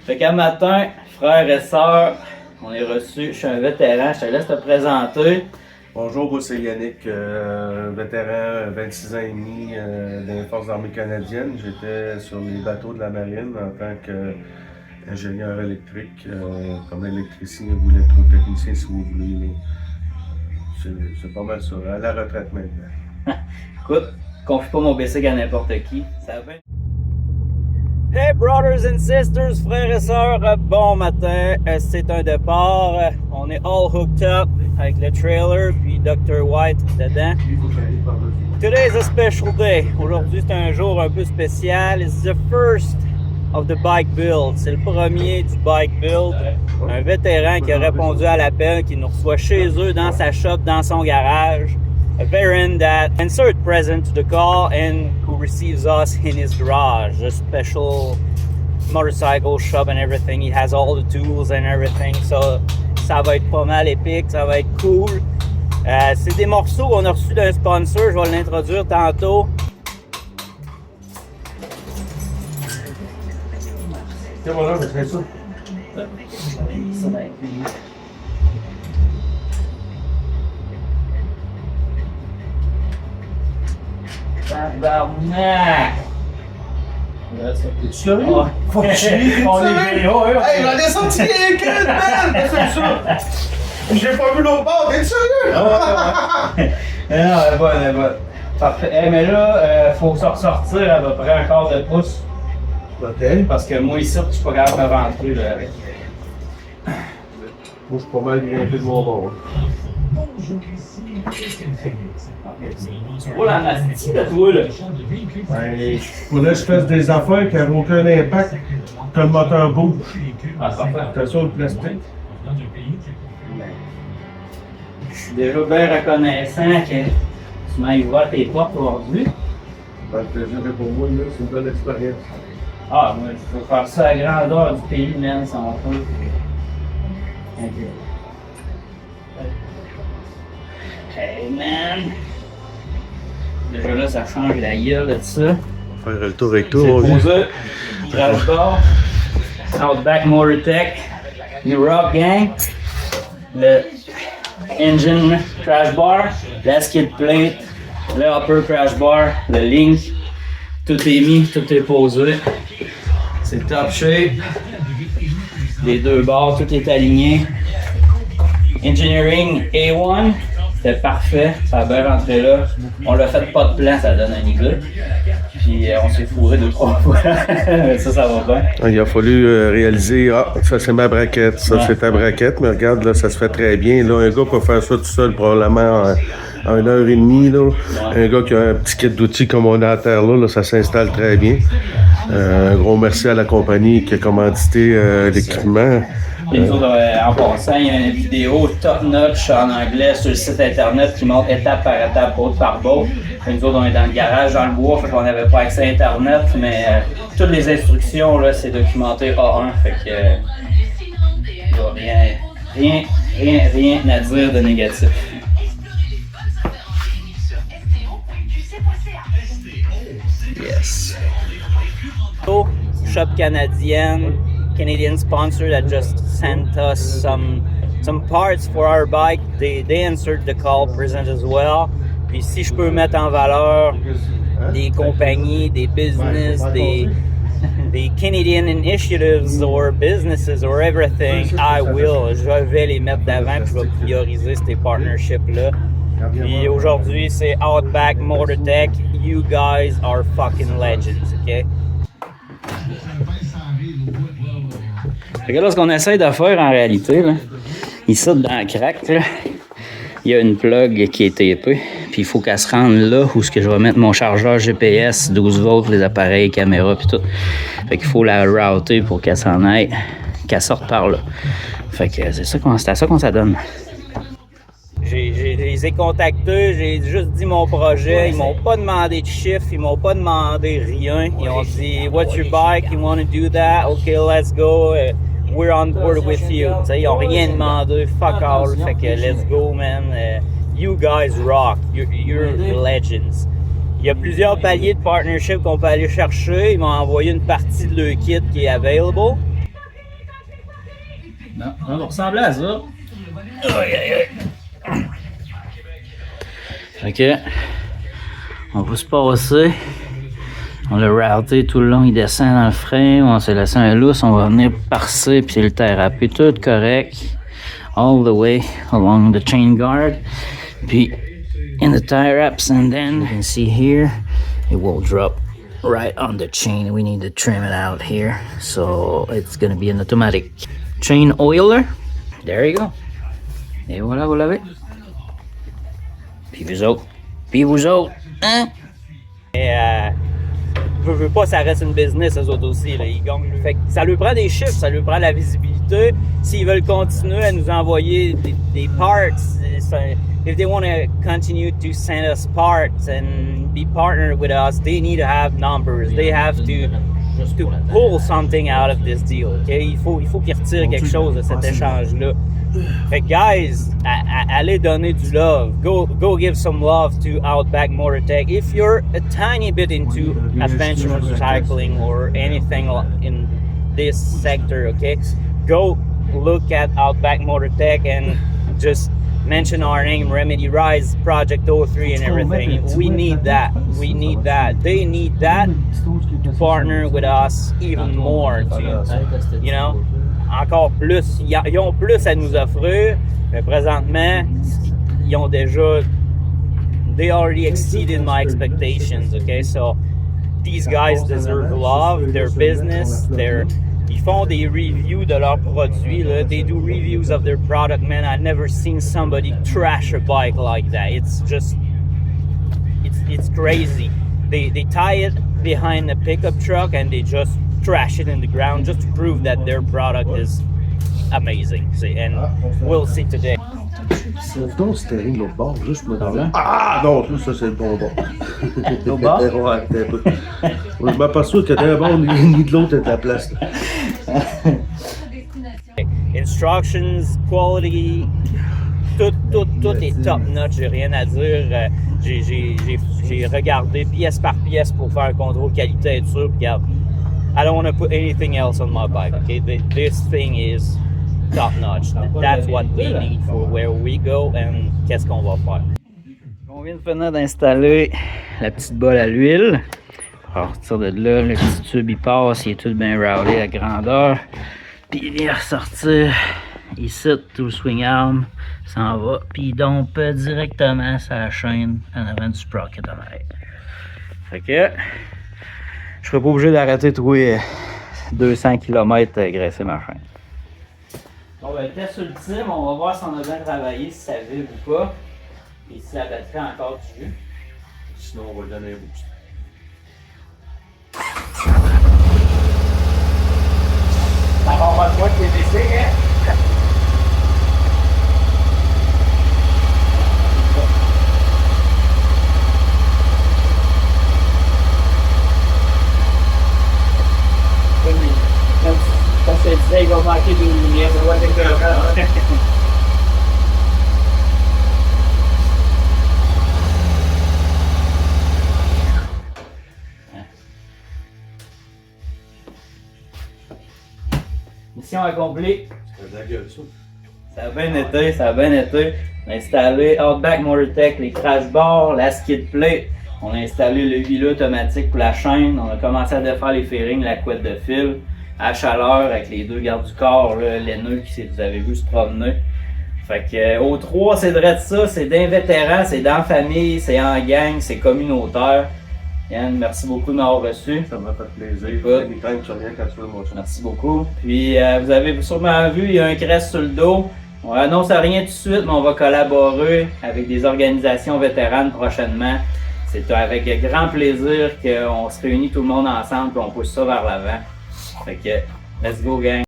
Fait qu'à matin, frères et sœurs, on est reçus. Je suis un vétéran, je te laisse te présenter. Bonjour, moi c'est Yannick, vétéran 26 ans et demi dans les Forces armées canadiennes. J'étais sur les bateaux de la marine en tant qu'ingénieur électrique, comme électricien ou électrotechnicien si vous voulez. C'est pas mal ça, à la retraite maintenant. Écoute, confie pas mon basic à n'importe qui. Ça va bien. Hey brothers and sisters, frères et sœurs, bon matin, c'est un départ, on est all hooked up avec le trailer puis Dr. White dedans. Today is a special day, aujourd'hui c'est un jour un peu spécial, it's the first of the bike build, c'est le premier du bike build, un vétéran qui a répondu à l'appel, qui nous reçoit chez eux, dans sa shop, dans son garage. A veteran that answered present to the call and who receives us in his garage, a special motorcycle shop and everything. He has all the tools and everything, so ça va être pas mal épique, ça va être cool. C'est des morceaux qu'on a reçus d'un sponsor, je vais l'introduire tantôt. Tiens, voilà, je fais ça. Ça va être bien. Tabarnak! T'es sérieux? Faut que on est bien, ouais. Hey, j'en ai sorti quelqu'un, man! Qu'est-ce que c'est ça? J'ai pas vu l'autre bord, t'es sérieux? Non, elle est bonne. Parfait. Hey, mais là, faut se ressortir à peu près un quart de pouce. Ok. Parce que moi, ici, je suis pas capable de me rentrer là, avec. Moi, je suis pas mal grimpé de mon bord. Tu roules en asti de toi, là. Ouais, faudrait que je fasse des affaires qui n'ont aucun impact que le moteur bouge. Ah, c'est parfait. T'as ça le plastique? Je suis déjà bien reconnaissant que tu m'as ouvert tes portes aujourd'hui. Ben, le plaisir est pour moi, là, c'est une belle expérience. Ah, moi, je veux faire ça à la grandeur du pays, man, sans feu. Ok. Hey, man! Déjà là, ça change la gueule de ça. On va faire le tour avec toi, C'est mon vieux. posé. Transport. Outback Motortech. New Rock Gang. Le engine crash bar. La skid plate. Le upper crash bar. Le link. Tout est mis, tout est posé. C'est top shape. Les deux barres, tout est aligné. Engineering A1. C'était parfait, ça a bien rentré là. On l'a fait pas de plan, ça donne un nigga. Puis on s'est fourré 2-3 fois. ça va bien. Il a fallu réaliser, ça c'est ma braquette, ça c'est ta braquette, mais regarde, là, ça se fait très bien. Là, un gars peut faire ça tout seul probablement en 1h30. Là. Un gars qui a un petit kit d'outils comme on a à terre là, ça s'installe très bien. Un gros merci à la compagnie qui a commandité l'équipement. Puis nous autres, en passant, il y a une vidéo top notch en anglais sur le site internet qui montre étape par étape, bout par bout. Nous autres, on est dans le garage, dans le bois, fait qu'on n'avait pas accès à internet, mais toutes les instructions, là, c'est documenté A1, fait que rien à dire de négatif. Yes. Shop canadienne. Canadian sponsor that just sent us some parts for our bike. They answered the call, present as well. Puis si je peux mettre en valeur des compagnies, des business, des Canadian initiatives or businesses or everything, I will. Je vais les mettre d'avant puis je vais prioriser ces partnerships-là. Puis aujourd'hui, c'est Outback Motortech. You guys are fucking legends, OK? Fait que là, ce qu'on essaie de faire en réalité, là, ici dans le crack, là, il y a une plug qui est tapée. Puis il faut qu'elle se rende là où je vais mettre mon chargeur GPS, 12 volts, les appareils, caméras, puis tout. Fait qu'il faut la router pour qu'elle s'en aille, qu'elle sorte par là. Fait que c'est à ça qu'on s'adonne. Je les ai contactés, j'ai juste dit mon projet. Ils m'ont pas demandé de chiffres, ils m'ont pas demandé rien. Ils ont dit, what's your bike? You want to do that? Okay, let's go. We're on board with you. T'sais, ils ont rien demandé, fuck all. Fait que let's go, man. You guys rock. You're legends. Il y a plusieurs paliers de partnership qu'on peut aller chercher. Ils m'ont envoyé une partie de leur kit qui est available. Non, ça va ressembler à ça. Ok. On va se passer. On l'a routé tout le long, il descend dans le frame. On s'est laissé un lousse, on va venir parser puis le théraper. Tout correct. All the way along the chain guard. Puis in the tie wraps, and then you can see here it will drop right on the chain. We need to trim it out here, so it's gonna be an automatic chain oiler. There you go. Et voilà, vous l'avez. Puis vous autres, hein? Et veux pas, ça reste une business, eux autres aussi. Là. Ils gagnent. Fait que ça lui prend des chiffres, ça lui prend la visibilité. S'ils veulent continuer à nous envoyer des parts, if they want to continue to send us parts and be partnered with us, they need to have numbers. They have to pull something out of this deal. Okay? Il faut qu'ils retirent quelque chose de cet échange-là. Fait que guys, allez donner du love. Go give some love to Outback Motortech. If you're a tiny bit into adventure cycling or anything in this sector, okay, go look at Outback Motortech and just mention our name, Remedy Rise, Project 03 and everything. We need that. We need that. They need that to partner with us even more. You know? Encore plus. Ils ont plus à nous offrir, mais présentement, ils ont déjà. They already exceeded my expectations, okay? So, these guys deserve love, their business, ils font des reviews de leurs produits, là. They do reviews of their product, man. I've never seen somebody trash a bike like that. It's just, it's crazy. They tie it behind a pickup truck and they just trash it in the ground just to prove that their product is amazing. And we'll see today. C'est donc stérile l'autre bord, juste me donner. Ah non, ça c'est le bon bord. L'autre bord? Ouais, t'es un peu. Je m'aperçois que d'un bord ni de l'autre est à la place. Instructions, quality, tout est top notch, j'ai rien à dire. J'ai regardé pièce par pièce pour faire un contrôle qualité et tout ça. Regarde, I don't want to put anything else on my bike. Okay, this thing is top notch. That's what we need for where we go and qu'est-ce qu'on va faire. On vient de finir d'installer la petite bolle à l'huile. On va sortir de là, le petit tube il passe, il est tout bien roulé à grandeur. Puis il vient ressortir ici, tout le swing arm s'en va. Puis il dompe directement sur la chaîne en avant du sprocket en arrière. Fait que je serai pas obligé d'arrêter de trouver 200 km à graisser ma chaîne. Bon, ben, test ultime, on va voir si on a bien travaillé, si ça vibre ou pas. Et si la batterie a encore du jus. Sinon, on va le donner un boost. Ça va pas de moi qui est décès, hein? Quand je te disais, il va manquer d'une lumière, ça va être écœurant. Mission accomplie. C'est de la gueule, ça. Ça a bien été, ça a bien été. On a installé Outback Motortech, les crash bars, la skid plate. On a installé le huilet automatique pour la chaîne. On a commencé à défaire les fairings, la couette de fil. À chaleur avec les deux gardes du corps, là, les nœuds qui vous avez vu se promener. Fait que au 3, c'est de ça, c'est d'un vétéran, c'est dans la famille, c'est en gang, c'est communautaire. Yann, merci beaucoup de m'avoir reçu. Ça m'a fait plaisir. Anytime, tu reviens quand tu veux, moi. Merci beaucoup. Puis vous avez sûrement vu, il y a un crest sur le dos. On annonce rien tout de suite, mais on va collaborer avec des organisations vétéranes prochainement. C'est avec grand plaisir qu'on se réunit tout le monde ensemble et on pousse ça vers l'avant. Fait que, let's go gang!